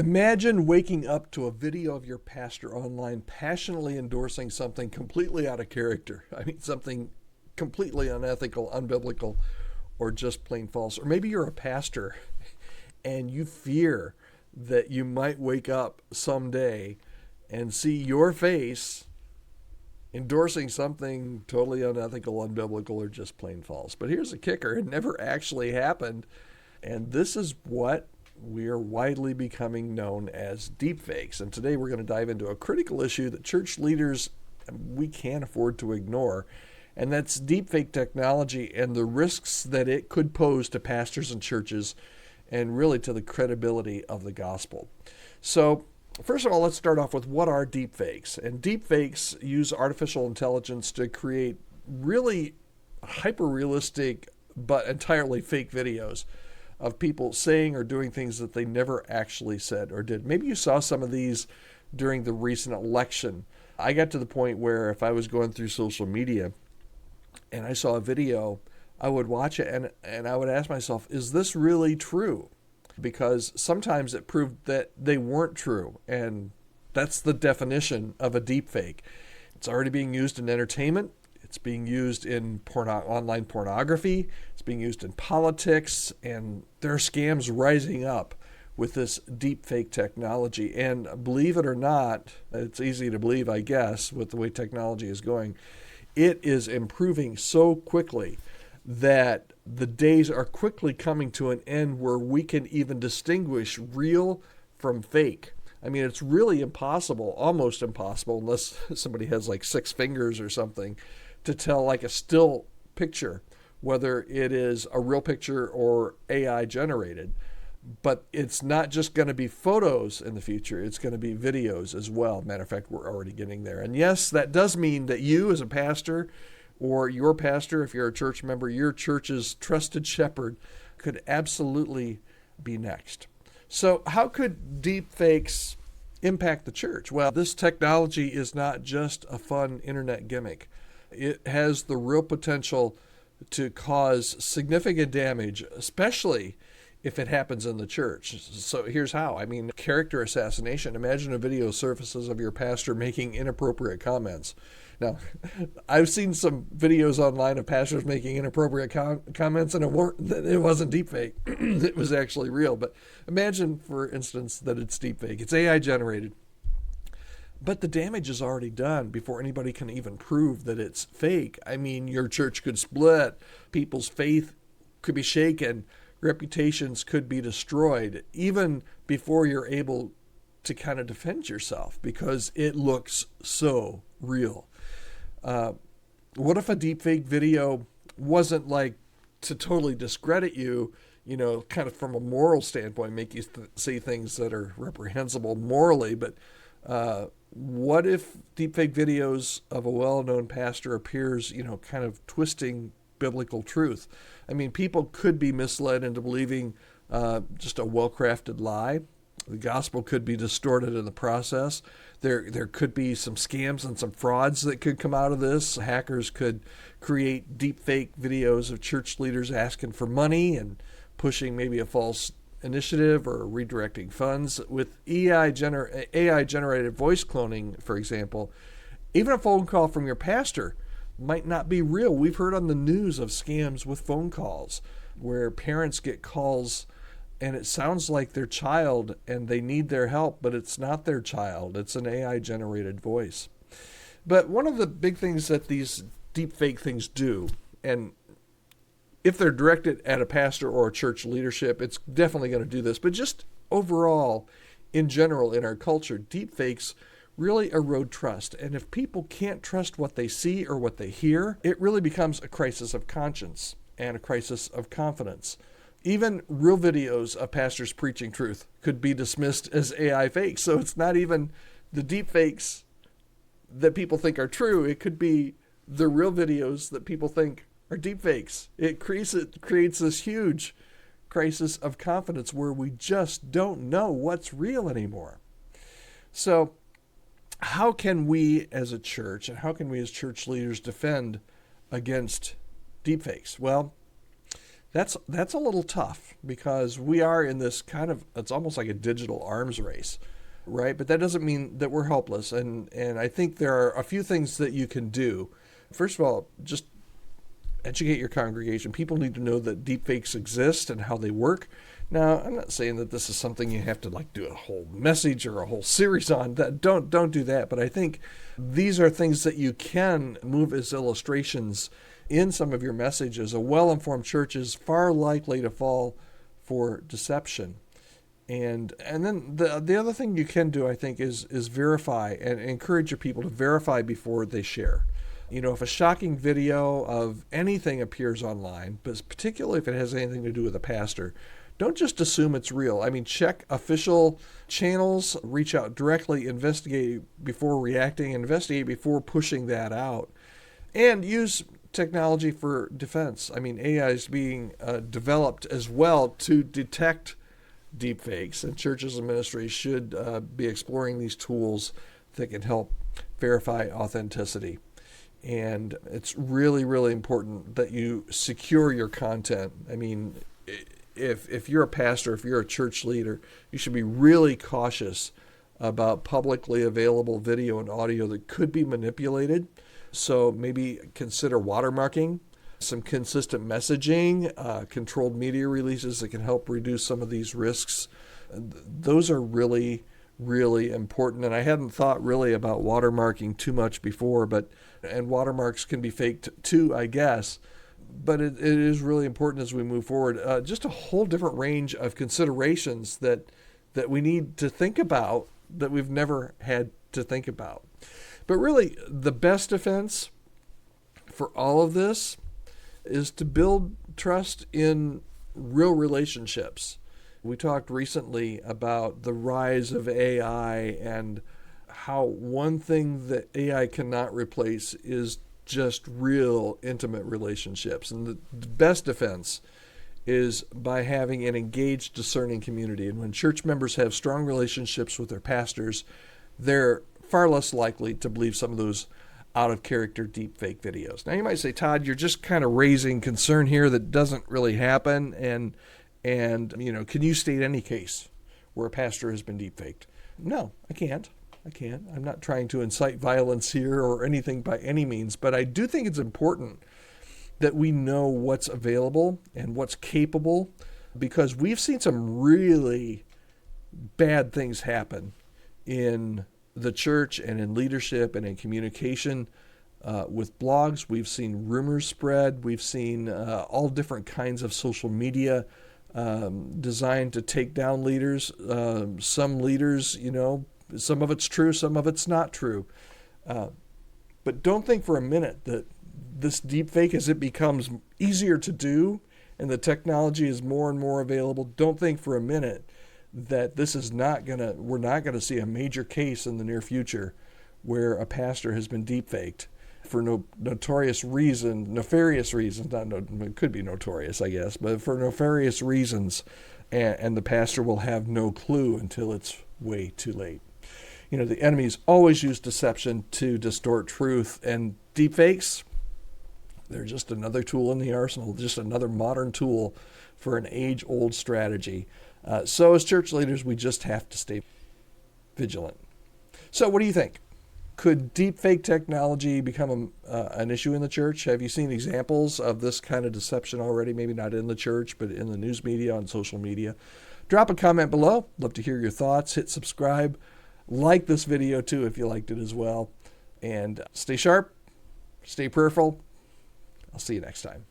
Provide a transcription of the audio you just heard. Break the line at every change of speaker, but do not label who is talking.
Imagine waking up to a video of your pastor online passionately endorsing something completely out of character. I mean, something completely unethical, unbiblical, or just plain false. Or maybe you're a pastor and you fear that you might wake up someday and see your face endorsing something totally unethical, unbiblical, or just plain false. But here's the kicker: it never actually happened. And this is what we are widely becoming known as deepfakes. And today we're going to dive into a critical issue that church leaders, we can't afford to ignore. And that's deepfake technology and the risks that it could pose to pastors and churches and really to the credibility of the gospel. So first of all, let's start off with what are deepfakes. And deepfakes use artificial intelligence to create really hyper-realistic but entirely fake videos of people saying or doing things that they never actually said or did. Maybe you saw some of these during the recent election. I got to the point where if I was going through social media and I saw a video, I would watch it and I would ask myself, is this really true? Because sometimes it proved that they weren't true. And that's the definition of a deepfake. It's already being used in entertainment. It's being used in online pornography. It's being used in politics. And there are scams rising up with this deepfake technology. And believe it or not, it's easy to believe, I guess, with the way technology is going, it is improving so quickly that the days are quickly coming to an end where we can even distinguish real from fake. I mean, it's really impossible, almost impossible, unless somebody has like 6 fingers or something, to tell like a still picture, whether it is a real picture or AI generated. But it's not just going to be photos in the future. It's going to be videos as well. Matter of fact, we're already getting there. And yes, that does mean that you as a pastor or your pastor, if you're a church member, your church's trusted shepherd could absolutely be next. So how could deepfakes impact the church? Well, this technology is not just a fun internet gimmick. It has the real potential to cause significant damage, especially if it happens in the church. So here's how. I mean, character assassination. Imagine a video surfaces of your pastor making inappropriate comments. Now, I've seen some videos online of pastors making inappropriate comments, and it wasn't deepfake. It was actually real. But imagine, for instance, that it's deepfake. It's AI generated. But the damage is already done before anybody can even prove that it's fake. I mean, your church could split. People's faith could be shaken. Reputations could be destroyed even before you're able to kind of defend yourself because it looks so real. What if a deepfake video wasn't like to totally discredit you, kind of from a moral standpoint, make you say things that are reprehensible morally, but what if deepfake videos of a well-known pastor appears, kind of twisting biblical truth? I mean, people could be misled into believing just a well-crafted lie. The gospel could be distorted in the process. There could be some scams and some frauds that could come out of this. Hackers could create deepfake videos of church leaders asking for money and pushing maybe a false initiative or redirecting funds. With AI-generated voice cloning, for example, even a phone call from your pastor might not be real. We've heard on the news of scams with phone calls where parents get calls and it sounds like their child and they need their help, but it's not their child. It's an AI-generated voice. But one of the big things that these deepfake things do, and if they're directed at a pastor or a church leadership, it's definitely going to do this. But just overall, in general, in our culture, deepfakes really erode trust. And if people can't trust what they see or what they hear, it really becomes a crisis of conscience and a crisis of confidence. Even real videos of pastors preaching truth could be dismissed as AI fakes. So it's not even the deepfakes that people think are true. It could be the real videos that people think are deepfakes. It creates this huge crisis of confidence where we just don't know what's real anymore. So how can we as a church and how can we as church leaders defend against deepfakes? Well, That's a little tough because we are in this kind of, it's almost like a digital arms race, right? But that doesn't mean that we're helpless. And I think there are a few things that you can do. First of all, just educate your congregation. People need to know that deepfakes exist and how they work. Now, I'm not saying that this is something you have to like do a whole message or a whole series on. Don't do that. But I think these are things that you can move as illustrations in some of your messages. A well-informed church is far likely to fall for deception. And then the other thing you can do, I think, is verify and encourage your people to verify before they share. If a shocking video of anything appears online, but particularly if it has anything to do with a pastor, don't just assume it's real. I mean, check official channels, reach out directly, investigate before reacting, investigate before pushing that out, and use technology for defense. I mean, AI is being developed as well to detect deepfakes, and churches and ministries should be exploring these tools that can help verify authenticity. And it's really, really important that you secure your content. I mean, if you're a pastor, if you're a church leader, you should be really cautious about publicly available video and audio that could be manipulated. So maybe consider watermarking, some consistent messaging, controlled media releases that can help reduce some of these risks. Those are really, really important. And I hadn't thought really about watermarking too much before, and watermarks can be faked too, I guess. But it is really important as we move forward. Just a whole different range of considerations that we need to think about that we've never had to think about. But really, the best defense for all of this is to build trust in real relationships. We talked recently about the rise of AI and how one thing that AI cannot replace is just real intimate relationships. And the best defense is by having an engaged, discerning community. And when church members have strong relationships with their pastors, they're far less likely to believe some of those out-of-character deepfake videos. Now, you might say, Todd, you're just kind of raising concern here that doesn't really happen. And can you state any case where a pastor has been deepfaked? No, I can't. I'm not trying to incite violence here or anything by any means, but I do think it's important that we know what's available and what's capable, because we've seen some really bad things happen in the church and in leadership and in communication with blogs. We've seen rumors spread. We've seen all different kinds of social media designed to take down leaders. Some leaders, some of it's true, some of it's not true. But don't think for a minute that this deepfake, as it becomes easier to do and the technology is more and more available, don't think for a minute that this is we're not gonna see a major case in the near future where a pastor has been deepfaked for nefarious reasons. It could be notorious, I guess, but for nefarious reasons, and the pastor will have no clue until it's way too late. The enemies always use deception to distort truth, and deepfakes, they're just another tool in the arsenal, just another modern tool for an age-old strategy. So as church leaders, we just have to stay vigilant. So what do you think? Could deepfake technology become an issue in the church? Have you seen examples of this kind of deception already? Maybe not in the church, but in the news media, on social media. Drop a comment below. Love to hear your thoughts. Hit subscribe. Like this video too if you liked it as well. And stay sharp, stay prayerful. I'll see you next time.